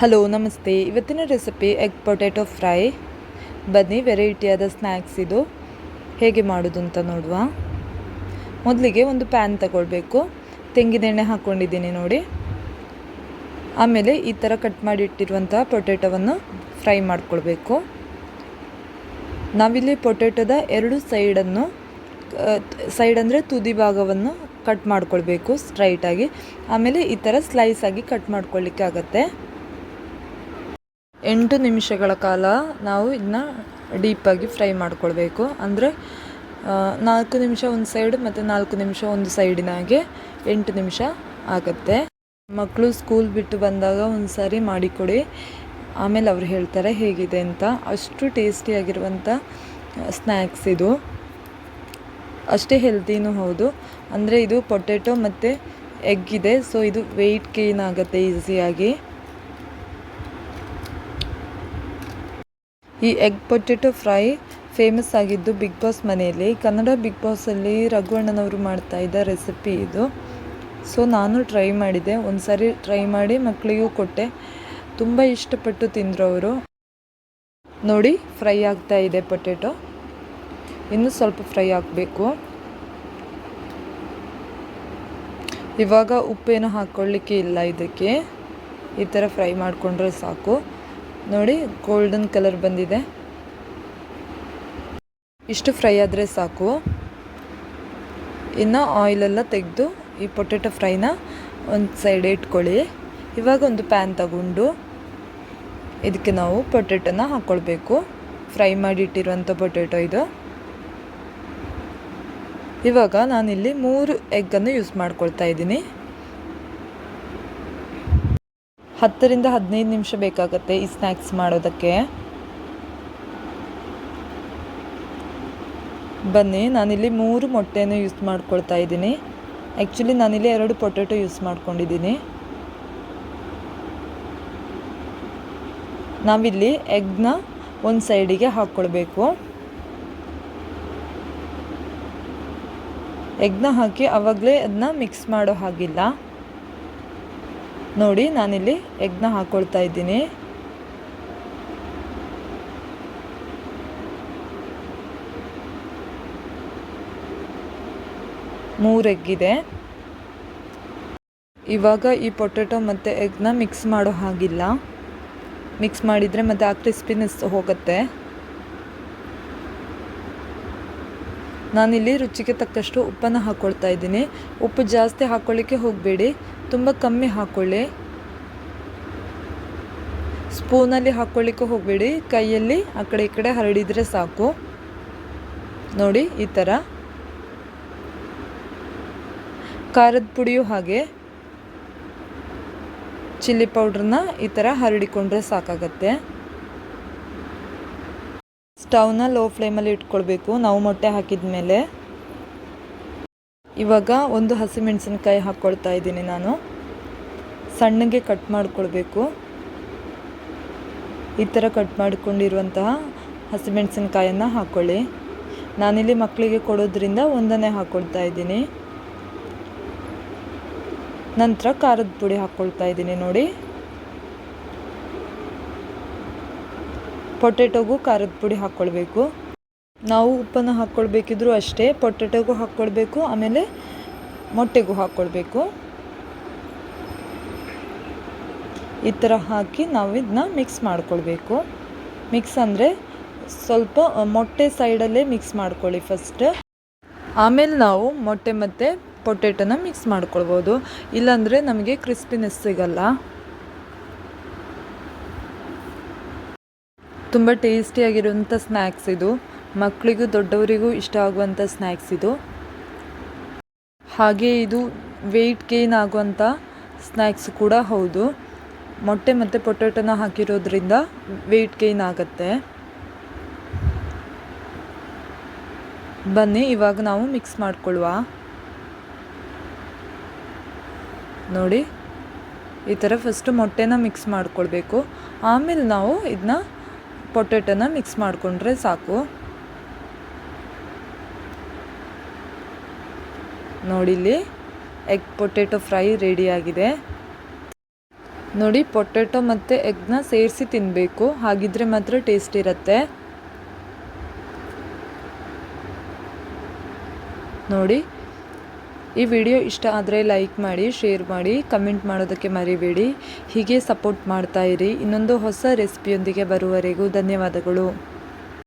Hello ನಮಸ್ತೆ. ಇವತ್ತಿನ recipe egg potato fry. ಬನ್ನಿ ವೆರೈಟಿಯಾದ ಸ್ನ್ಯಾಕ್ಸ್ ಇದು ಹೇಗೆ ಮಾಡೋದು ಅಂತ ನೋಡುವ. ಮೊದಲಿಗೆ ಒಂದು ಪ್ಯಾನ್ ತಗೊಳ್ಬೇಕು. ತೆಂಗಿನೆಣ್ಣೆ ಹಾಕ್ಕೊಂಡಿದ್ದೀನಿ ನೋಡಿ. ಆಮೇಲೆ ಈ ಥರ ಕಟ್ ಮಾಡಿ ಇಟ್ಟಿರುವಂಥ ಪೊಟ್ಯಾಟೊವನ್ನು ಫ್ರೈ ಮಾಡ್ಕೊಳ್ಬೇಕು. ನಾವಿಲ್ಲಿ ಪೊಟ್ಯಾಟೊದ ಎರಡು ಸೈಡ್ ಅಂದರೆ ತುದಿ ಭಾಗವನ್ನು ಕಟ್ ಮಾಡ್ಕೊಳ್ಬೇಕು ಸ್ಟ್ರೈಟಾಗಿ. ಆಮೇಲೆ ಈ ಥರ ಸ್ಲೈಸ್ ಆಗಿ ಕಟ್ ಮಾಡ್ಕೊಳ್ಳಿಕ್ಕೆ ಆಗುತ್ತೆ. 8 ನಿಮಿಷಗಳ ಕಾಲ ನಾವು ಇದನ್ನ ಡೀಪಾಗಿ ಫ್ರೈ ಮಾಡ್ಕೊಳ್ಬೇಕು. ಅಂದರೆ 4 ನಿಮಿಷ ಒಂದು ಸೈಡ್ ಮತ್ತು 4 ನಿಮಿಷ ಒಂದು ಸೈಡಿನಾಗೆ 8 ನಿಮಿಷ ಆಗುತ್ತೆ. ಮಕ್ಕಳು ಸ್ಕೂಲ್ ಬಿಟ್ಟು ಬಂದಾಗ ಒಂದು ಸಾರಿ ಮಾಡಿಕೊಡಿ, ಆಮೇಲೆ ಅವ್ರು ಹೇಳ್ತಾರೆ ಹೇಗಿದೆ ಅಂತ. ಅಷ್ಟು ಟೇಸ್ಟಿಯಾಗಿರುವಂಥ ಸ್ನ್ಯಾಕ್ಸ್ ಇದು, ಅಷ್ಟೇ ಹೆಲ್ತಿನೂ ಹೌದು. ಅಂದರೆ ಇದು ಪೊಟ್ಯಾಟೊ ಮತ್ತು ಎಗ್ ಇದೆ, ಸೊ ಇದು ವೆಯ್ಟ್ ಗೇನ್ ಆಗುತ್ತೆ ಈಸಿಯಾಗಿ. ಈ ಎಗ್ ಪೊಟ್ಯಾಟೊ ಫ್ರೈ ಫೇಮಸ್ ಆಗಿದ್ದು ಬಿಗ್ ಬಾಸ್ ಮನೆಯಲ್ಲಿ. ಕನ್ನಡ ಬಿಗ್ ಬಾಸಲ್ಲಿ ರಘುವಣ್ಣನವರು ಮಾಡ್ತಾಯಿದ್ದ ರೆಸಿಪಿ ಇದು. ಸೊ ನಾನು ಟ್ರೈ ಮಾಡಿದೆ, ಒಂದು ಸಾರಿ ಟ್ರೈ ಮಾಡಿ ಮಕ್ಕಳಿಗೂ ಕೊಟ್ಟೆ. ತುಂಬ ಇಷ್ಟಪಟ್ಟು ತಿಂದರು ಅವರು. ನೋಡಿ ಫ್ರೈ ಆಗ್ತಾ ಇದೆ ಪೊಟ್ಯಾಟೊ, ಇನ್ನೂ ಸ್ವಲ್ಪ ಫ್ರೈ ಆಗಬೇಕು. ಇವಾಗ ಉಪ್ಪೇನು ಹಾಕ್ಕೊಳ್ಳಿಕ್ಕೆ ಇಲ್ಲ ಇದಕ್ಕೆ, ಈ ಥರ ಫ್ರೈ ಮಾಡಿಕೊಂಡ್ರೆ ಸಾಕು. ನೋಡಿ ಗೋಲ್ಡನ್ ಕಲರ್ ಬಂದಿದೆ, ಇಷ್ಟು ಫ್ರೈ ಆದರೆ ಸಾಕು. ಇನ್ನು ಆಯಿಲೆಲ್ಲ ತೆಗೆದು ಈ ಪೊಟ್ಯಾಟೊ ಫ್ರೈನ ಒಂದು ಸೈಡ್ ಇಟ್ಕೊಳ್ಳಿ. ಇವಾಗ ಒಂದು ಪ್ಯಾನ್ ತಗೊಂಡು ಇದಕ್ಕೆ ನಾವು ಪೊಟ್ಯಾಟೊನ ಹಾಕ್ಕೊಳ್ಬೇಕು. ಫ್ರೈ ಮಾಡಿ ಇಟ್ಟಿರುವಂಥ ಪೊಟ್ಯಾಟೊ ಇದು. ಇವಾಗ ನಾನಿಲ್ಲಿ 3 ಎಗ್ಗನ್ನು ಯೂಸ್ ಮಾಡ್ಕೊಳ್ತಾ ಇದ್ದೀನಿ. 10 ರಿಂದ 15 ನಿಮಿಷ ಬೇಕಾಗುತ್ತೆ ಈ ಸ್ನ್ಯಾಕ್ಸ್ ಮಾಡೋದಕ್ಕೆ. ಬನ್ನಿ, ನಾನಿಲ್ಲಿ 3 ಮೊಟ್ಟೆಯನ್ನು ಯೂಸ್ ಮಾಡ್ಕೊಳ್ತಾ ಇದ್ದೀನಿ. ಆ್ಯಕ್ಚುಲಿ ನಾನಿಲ್ಲಿ 2 ಪೊಟ್ಯಾಟೊ ಯೂಸ್ ಮಾಡ್ಕೊಂಡಿದ್ದೀನಿ. ನಾವಿಲ್ಲಿ ಎಗ್ನ ಒಂದು ಸೈಡಿಗೆ ಹಾಕ್ಕೊಳ್ಬೇಕು. ಎಗ್ನ ಹಾಕಿ ಆವಾಗಲೇ ಅದನ್ನ ಮಿಕ್ಸ್ ಮಾಡೋ ಹಾಗಿಲ್ಲ. ನೋಡಿ ನಾನಿಲ್ಲಿ ಎಗ್ನ ಹಾಕ್ಕೊಳ್ತಾ ಇದ್ದೀನಿ. ಮೂರು ಎಗ್ಗಿದೆ. ಇವಾಗ ಈ ಪೊಟ್ಯಾಟೊ ಮತ್ತು ಎಗ್ನ ಮಿಕ್ಸ್ ಮಾಡೋ ಹಾಗಿಲ್ಲ. ಮಿಕ್ಸ್ ಮಾಡಿದರೆ ಮತ್ತು ಆ ಕ್ರಿಸ್ಪಿನೆಸ್ ಹೋಗುತ್ತೆ. ನಾನಿಲ್ಲಿ ರುಚಿಗೆ ತಕ್ಕಷ್ಟು ಉಪ್ಪನ್ನು ಹಾಕ್ಕೊಳ್ತಾ ಇದ್ದೀನಿ. ಉಪ್ಪು ಜಾಸ್ತಿ ಹಾಕ್ಕೊಳ್ಳಿಕ್ಕೆ ಹೋಗಬೇಡಿ, ತುಂಬ ಕಮ್ಮಿ ಹಾಕ್ಕೊಳ್ಳಿ. ಸ್ಪೂನಲ್ಲಿ ಹಾಕ್ಕೊಳ್ಳಿಕ್ಕೆ ಹೋಗಬೇಡಿ, ಕೈಯಲ್ಲಿ ಆ ಕಡೆ ಈ ಕಡೆ ಹರಡಿದರೆ ಸಾಕು. ನೋಡಿ ಈ ಥರ. ಖಾರದ ಪುಡಿಯೂ ಹಾಗೆ ಚಿಲ್ಲಿ ಪೌಡ್ರನ್ನ ಈ ಥರ ಹರಡಿಕೊಂಡ್ರೆ ಸಾಕಾಗತ್ತೆ. ಸ್ಟವ್ನ ಲೋ ಫ್ಲೇಮಲ್ಲಿ ಇಟ್ಕೊಳ್ಬೇಕು ನಾವು ಮೊಟ್ಟೆ ಹಾಕಿದ ಮೇಲೆ. ಇವಾಗ ಒಂದು ಹಸಿಮೆಣಸಿನ್ಕಾಯಿ ಹಾಕ್ಕೊಳ್ತಾ ಇದ್ದೀನಿ ನಾನು. ಸಣ್ಣಗೆ ಕಟ್ ಮಾಡ್ಕೊಳ್ಬೇಕು. ಈ ಥರ ಕಟ್ ಮಾಡಿಕೊಂಡಿರುವಂತಹ ಹಸಿಮೆಣಸಿನ್ಕಾಯನ್ನು ಹಾಕ್ಕೊಳ್ಳಿ. ನಾನಿಲ್ಲಿ ಮಕ್ಕಳಿಗೆ ಕೊಡೋದ್ರಿಂದ ಒಂದನ್ನೇ ಹಾಕ್ಕೊಳ್ತಾ ಇದ್ದೀನಿ. ನಂತರ ಖಾರದ ಪುಡಿ ಹಾಕ್ಕೊಳ್ತಾ ಇದ್ದೀನಿ ನೋಡಿ. ಪೊಟ್ಯಾಟೊಗೂ ಖಾರದ ಪುಡಿ ಹಾಕ್ಕೊಳ್ಬೇಕು. ನಾವು ಉಪ್ಪನ್ನು ಹಾಕ್ಕೊಳ್ಬೇಕಿದ್ರೂ ಅಷ್ಟೇ, ಪೊಟ್ಯಾಟೊಗೂ ಹಾಕ್ಕೊಳ್ಬೇಕು, ಆಮೇಲೆ ಮೊಟ್ಟೆಗೂ ಹಾಕ್ಕೊಳ್ಬೇಕು. ಈ ಥರ ಹಾಕಿ ನಾವು ಇದನ್ನ ಮಿಕ್ಸ್ ಮಾಡ್ಕೊಳ್ಬೇಕು. ಮಿಕ್ಸ್ ಅಂದರೆ ಸ್ವಲ್ಪ ಮೊಟ್ಟೆ ಸೈಡಲ್ಲೇ ಮಿಕ್ಸ್ ಮಾಡ್ಕೊಳ್ಳಿ ಫಸ್ಟ್. ಆಮೇಲೆ ನಾವು ಮೊಟ್ಟೆ ಮತ್ತು ಪೊಟ್ಯಾಟೊನ ಮಿಕ್ಸ್ ಮಾಡ್ಕೊಳ್ಬೋದು, ಇಲ್ಲಾಂದರೆ ನಮಗೆ ಕ್ರಿಸ್ಪಿನೆಸ್ ಸಿಗಲ್ಲ. ತುಂಬ ಟೇಸ್ಟಿಯಾಗಿರುವಂಥ ಸ್ನ್ಯಾಕ್ಸ್ ಇದು. ಮಕ್ಕಳಿಗೂ ದೊಡ್ಡವರಿಗೂ ಇಷ್ಟ ಆಗುವಂಥ ಸ್ನ್ಯಾಕ್ಸ್ ಇದು. ಹಾಗೆ ಇದು ವೆಯ್ಟ್ ಗೇನ್ ಆಗುವಂಥ ಸ್ನ್ಯಾಕ್ಸ್ ಕೂಡ ಹೌದು. ಮೊಟ್ಟೆ ಮತ್ತು ಪೊಟ್ಯಾಟೊನ ಹಾಕಿರೋದ್ರಿಂದ ವೆಯ್ಟ್ ಗೇನ್ ಆಗುತ್ತೆ. ಬನ್ನಿ ಇವಾಗ ನಾವು ಮಿಕ್ಸ್ ಮಾಡ್ಕೊಳ್ಳುವ. ನೋಡಿ ಈ ಥರ ಫಸ್ಟು ಮೊಟ್ಟೆನ ಮಿಕ್ಸ್ ಮಾಡ್ಕೊಳ್ಬೇಕು, ಆಮೇಲೆ ನಾವು ಇದನ್ನ ಪೊಟ್ಯಾಟೊನ ಮಿಕ್ಸ್ ಮಾಡಿಕೊಂಡ್ರೆ ಸಾಕು. ನೋಡಿಲ್ಲಿ ಎಗ್ ಪೊಟ್ಯಾಟೊ ಫ್ರೈ ರೆಡಿಯಾಗಿದೆ. ನೋಡಿ, ಪೊಟ್ಯಾಟೊ ಮತ್ತು ಎಗ್ನ ಸೇರಿಸಿ ತಿನ್ನಬೇಕು, ಹಾಗಿದ್ರೆ ಮಾತ್ರ ಟೇಸ್ಟ್ ಇರುತ್ತೆ. ನೋಡಿ, ಈ ವಿಡಿಯೋ ಇಷ್ಟ ಆದರೆ ಲೈಕ್ ಮಾಡಿ, ಶೇರ್ ಮಾಡಿ, ಕಮೆಂಟ್ ಮಾಡೋದಕ್ಕೆ ಮರಿಬೇಡಿ. ಹೀಗೆ ಸಪೋರ್ಟ್ ಮಾಡ್ತಾ ಇರಿ. ಇನ್ನೊಂದು ಹೊಸ ರೆಸಿಪಿಯೊಂದಿಗೆ ಬರುವವರೆಗೂ ಧನ್ಯವಾದಗಳು.